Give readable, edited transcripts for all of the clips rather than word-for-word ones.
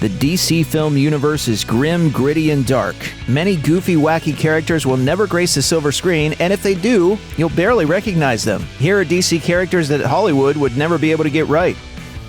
The DC film universe is grim, gritty, and dark. Many goofy, wacky characters will never grace the silver screen, and if they do, you'll barely recognize them. Here are DC characters that Hollywood would never be able to get right.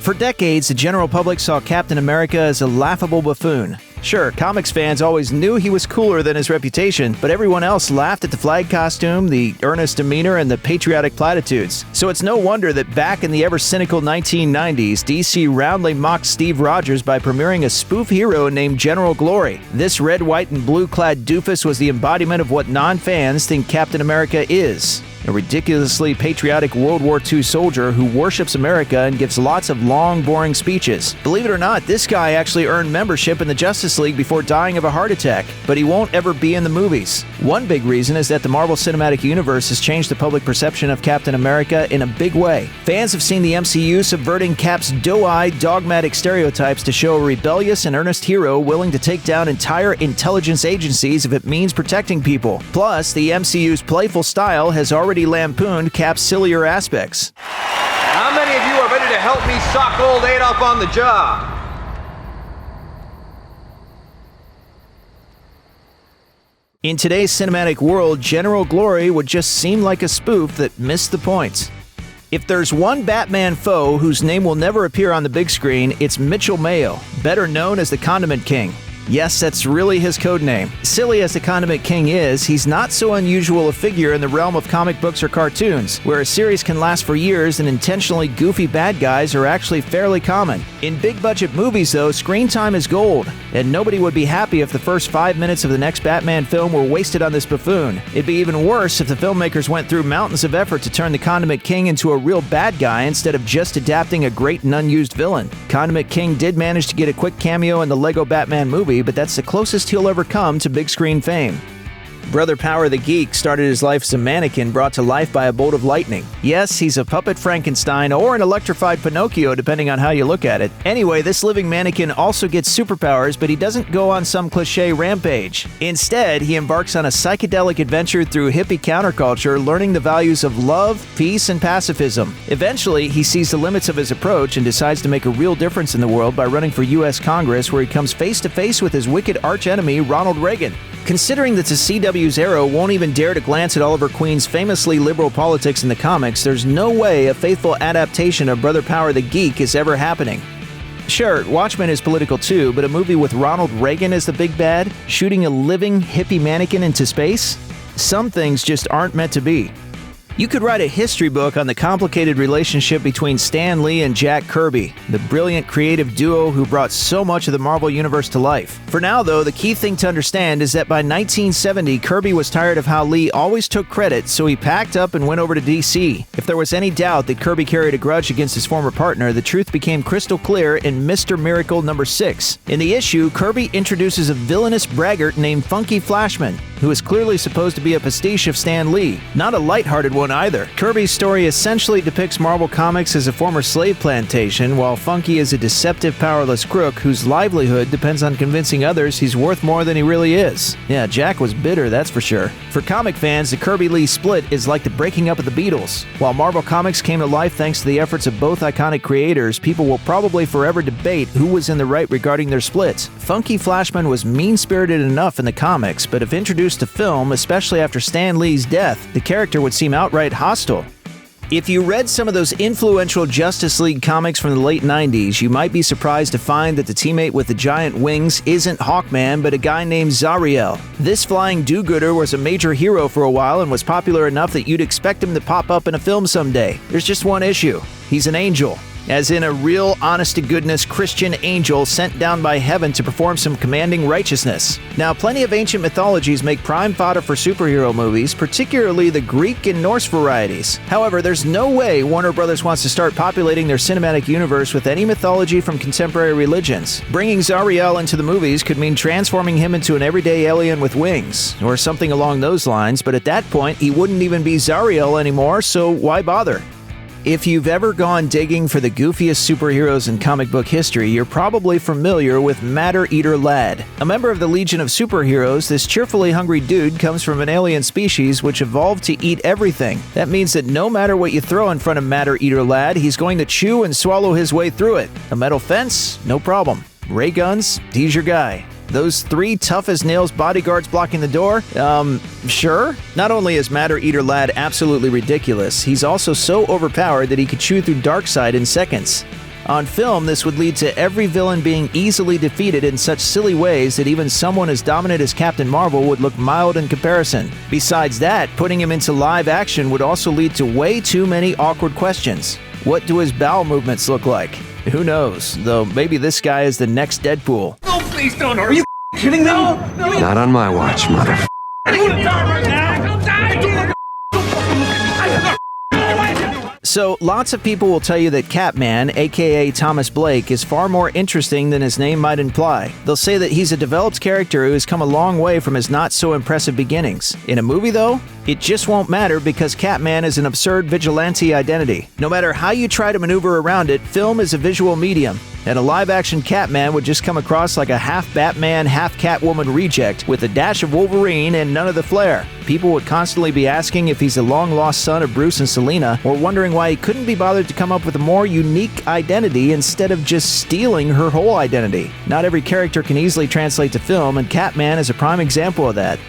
For decades, the general public saw Captain America as a laughable buffoon. Sure, comics fans always knew he was cooler than his reputation, but everyone else laughed at the flag costume, the earnest demeanor, and the patriotic platitudes. So it's no wonder that back in the ever-cynical 1990s, DC roundly mocked Steve Rogers by premiering a spoof hero named General Glory. This red, white, and blue-clad doofus was the embodiment of what non-fans think Captain America is. A ridiculously patriotic World War II soldier who worships America and gives lots of long, boring speeches. Believe it or not, this guy actually earned membership in the Justice League before dying of a heart attack, but he won't ever be in the movies. One big reason is that the Marvel Cinematic Universe has changed the public perception of Captain America in a big way. Fans have seen the MCU subverting Cap's doe-eyed, dogmatic stereotypes to show a rebellious and earnest hero willing to take down entire intelligence agencies if it means protecting people. Plus, the MCU's playful style has already lampooned Cap's sillier aspects. How many of you are ready to help me sock old Adolf on the job? In today's cinematic world, General Glory would just seem like a spoof that missed the point. If there's one Batman foe whose name will never appear on the big screen, it's Mitchell Mayo, better known as the Condiment King. Yes, that's really his code name. Silly as the Condiment King is, he's not so unusual a figure in the realm of comic books or cartoons, where a series can last for years and intentionally goofy bad guys are actually fairly common. In big-budget movies, though, screen time is gold, and nobody would be happy if the first 5 minutes of the next Batman film were wasted on this buffoon. It'd be even worse if the filmmakers went through mountains of effort to turn the Condiment King into a real bad guy instead of just adapting a great and unused villain. Condiment King did manage to get a quick cameo in the Lego Batman movie, but that's the closest he'll ever come to big screen fame. Brother Power the Geek started his life as a mannequin brought to life by a bolt of lightning. Yes, he's a puppet Frankenstein or an electrified Pinocchio depending on how you look at it. Anyway, this living mannequin also gets superpowers, but he doesn't go on some cliché rampage. Instead, he embarks on a psychedelic adventure through hippie counterculture, learning the values of love, peace, and pacifism. Eventually, he sees the limits of his approach and decides to make a real difference in the world by running for U.S. Congress, where he comes face-to-face with his wicked arch-enemy, Ronald Reagan. Considering that the CW's Arrow won't even dare to glance at Oliver Queen's famously liberal politics in the comics, there's no way a faithful adaptation of Brother Power the Geek is ever happening. Sure, Watchmen is political too, but a movie with Ronald Reagan as the big bad, shooting a living hippie mannequin into space? Some things just aren't meant to be. You could write a history book on the complicated relationship between Stan Lee and Jack Kirby, the brilliant creative duo who brought so much of the Marvel Universe to life. For now, though, the key thing to understand is that by 1970, Kirby was tired of how Lee always took credit, so he packed up and went over to DC. If there was any doubt that Kirby carried a grudge against his former partner, the truth became crystal clear in Mr. Miracle number 6. In the issue, Kirby introduces a villainous braggart named Funky Flashman, who is clearly supposed to be a pastiche of Stan Lee. Not a lighthearted one either. Kirby's story essentially depicts Marvel Comics as a former slave plantation, while Funky is a deceptive, powerless crook whose livelihood depends on convincing others he's worth more than he really is. Yeah, Jack was bitter, that's for sure. For comic fans, the Kirby-Lee split is like the breaking up of the Beatles. While Marvel Comics came to life thanks to the efforts of both iconic creators, people will probably forever debate who was in the right regarding their splits. Funky Flashman was mean-spirited enough in the comics, but if introduced to film, especially after Stan Lee's death, the character would seem outright hostile. If you read some of those influential Justice League comics from the late 90s, you might be surprised to find that the teammate with the giant wings isn't Hawkman, but a guy named Zauriel. This flying do-gooder was a major hero for a while and was popular enough that you'd expect him to pop up in a film someday. There's just one issue. He's an angel. As in a real, honest-to-goodness Christian angel sent down by heaven to perform some commanding righteousness. Now, plenty of ancient mythologies make prime fodder for superhero movies, particularly the Greek and Norse varieties. However, there's no way Warner Bros. Wants to start populating their cinematic universe with any mythology from contemporary religions. Bringing Zauriel into the movies could mean transforming him into an everyday alien with wings, or something along those lines, but at that point, he wouldn't even be Zauriel anymore, so why bother? If you've ever gone digging for the goofiest superheroes in comic book history, you're probably familiar with Matter Eater Lad. A member of the Legion of Superheroes, this cheerfully hungry dude comes from an alien species which evolved to eat everything. That means that no matter what you throw in front of Matter Eater Lad, he's going to chew and swallow his way through it. A metal fence? No problem. Ray guns, he's your guy. Those 3 tough-as-nails bodyguards blocking the door? Sure? Not only is Matter-Eater Lad absolutely ridiculous, he's also so overpowered that he could chew through Darkseid in seconds. On film, this would lead to every villain being easily defeated in such silly ways that even someone as dominant as Captain Marvel would look mild in comparison. Besides that, putting him into live action would also lead to way too many awkward questions. What do his bowel movements look like? Who knows, though maybe this guy is the next Deadpool. No, please don't. Are you kidding me? No. Not on my watch, mother. I'm gonna die right now. I'll die. So, lots of people will tell you that Catman, aka Thomas Blake, is far more interesting than his name might imply. They'll say that he's a developed character who has come a long way from his not-so-impressive beginnings. In a movie, though, it just won't matter because Catman is an absurd vigilante identity. No matter how you try to maneuver around it, film is a visual medium, and a live-action Catman would just come across like a half-Batman, half-Catwoman reject with a dash of Wolverine and none of the flair. People would constantly be asking if he's a long-lost son of Bruce and Selina, or wondering why he couldn't be bothered to come up with a more unique identity instead of just stealing her whole identity. Not every character can easily translate to film, and Catman is a prime example of that.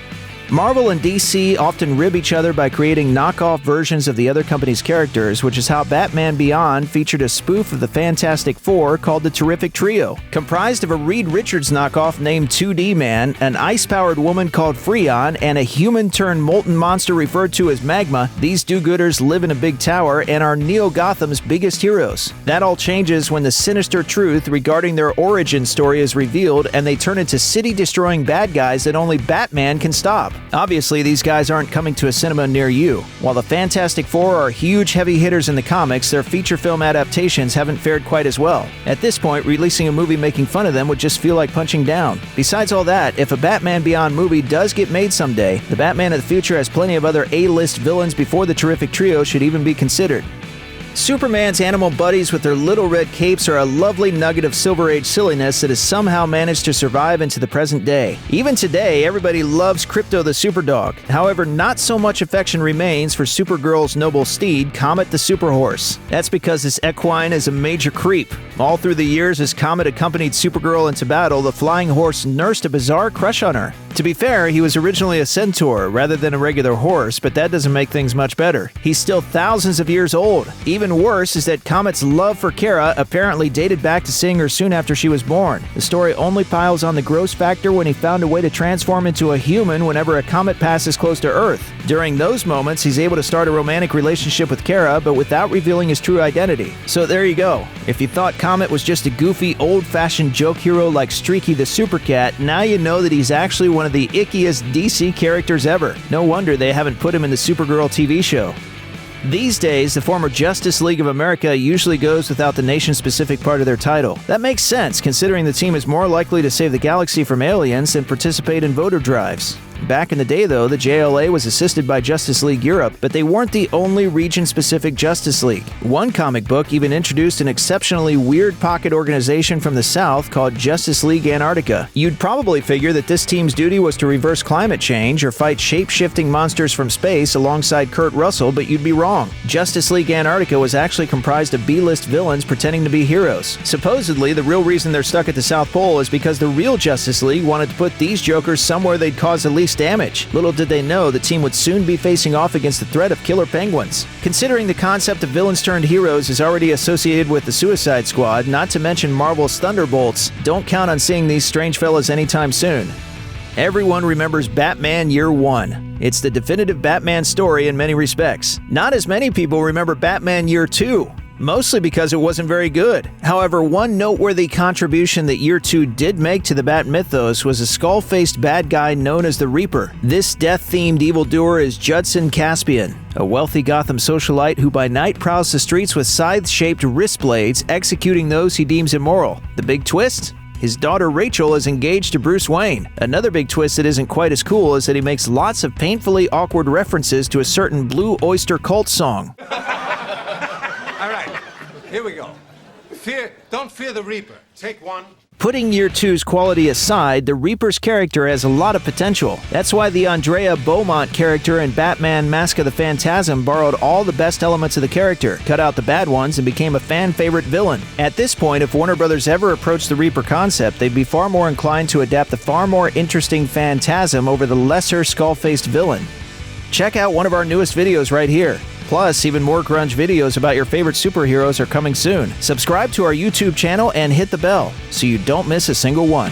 Marvel and DC often rib each other by creating knockoff versions of the other company's characters, which is how Batman Beyond featured a spoof of the Fantastic Four called the Terrific Trio. Comprised of a Reed Richards knockoff named 2D Man, an ice-powered woman called Freon, and a human-turned-molten monster referred to as Magma, these do-gooders live in a big tower and are Neo-Gotham's biggest heroes. That all changes when the sinister truth regarding their origin story is revealed and they turn into city-destroying bad guys that only Batman can stop. Obviously, these guys aren't coming to a cinema near you. While the Fantastic Four are huge heavy hitters in the comics, their feature film adaptations haven't fared quite as well. At this point, releasing a movie making fun of them would just feel like punching down. Besides all that, if a Batman Beyond movie does get made someday, the Batman of the future has plenty of other A-list villains before the Terrific Trio should even be considered. Superman's animal buddies with their little red capes are a lovely nugget of Silver Age silliness that has somehow managed to survive into the present day. Even today, everybody loves Crypto the Superdog. However, not so much affection remains for Supergirl's noble steed, Comet the Super-Horse. That's because this equine is a major creep. All through the years as Comet accompanied Supergirl into battle, the flying horse nursed a bizarre crush on her. To be fair, he was originally a centaur rather than a regular horse, but that doesn't make things much better. He's still thousands of years old. Even worse is that Comet's love for Kara apparently dated back to seeing her soon after she was born. The story only piles on the gross factor when he found a way to transform into a human whenever a comet passes close to Earth. During those moments, he's able to start a romantic relationship with Kara, but without revealing his true identity. So there you go. If you thought Comet was just a goofy, old-fashioned joke hero like Streaky the Super Cat, now you know that he's actually one of the ickiest DC characters ever. No wonder they haven't put him in the Supergirl TV show. These days, the former Justice League of America usually goes without the nation-specific part of their title. That makes sense, considering the team is more likely to save the galaxy from aliens than participate in voter drives. Back in the day, though, the JLA was assisted by Justice League Europe, but they weren't the only region-specific Justice League. One comic book even introduced an exceptionally weird pocket organization from the South called Justice League Antarctica. You'd probably figure that this team's duty was to reverse climate change or fight shape-shifting monsters from space alongside Kurt Russell, but you'd be wrong. Justice League Antarctica was actually comprised of B-list villains pretending to be heroes. Supposedly, the real reason they're stuck at the South Pole is because the real Justice League wanted to put these jokers somewhere they'd cause the least damage. Little did they know the team would soon be facing off against the threat of killer penguins. Considering the concept of villains turned heroes is already associated with the Suicide Squad, not to mention Marvel's Thunderbolts, don't count on seeing these strange fellas anytime soon. Everyone remembers Batman Year One. It's the definitive Batman story in many respects. Not as many people remember Batman Year 2. Mostly because it wasn't very good. However, one noteworthy contribution that Year 2 did make to the Bat mythos was a skull-faced bad guy known as the Reaper. This death-themed evildoer is Judson Caspian, a wealthy Gotham socialite who by night prowls the streets with scythe-shaped wrist blades, executing those he deems immoral. The big twist? His daughter Rachel is engaged to Bruce Wayne. Another big twist that isn't quite as cool is that he makes lots of painfully awkward references to a certain Blue Oyster Cult song. All right, here we go. Don't fear the Reaper. Take one. Putting Year 2's quality aside, the Reaper's character has a lot of potential. That's why the Andrea Beaumont character in Batman Mask of the Phantasm borrowed all the best elements of the character, cut out the bad ones, and became a fan-favorite villain. At this point, if Warner Brothers ever approached the Reaper concept, they'd be far more inclined to adapt the far more interesting Phantasm over the lesser skull-faced villain. Check out one of our newest videos right here. Plus, even more Grunge videos about your favorite superheroes are coming soon. Subscribe to our YouTube channel and hit the bell so you don't miss a single one.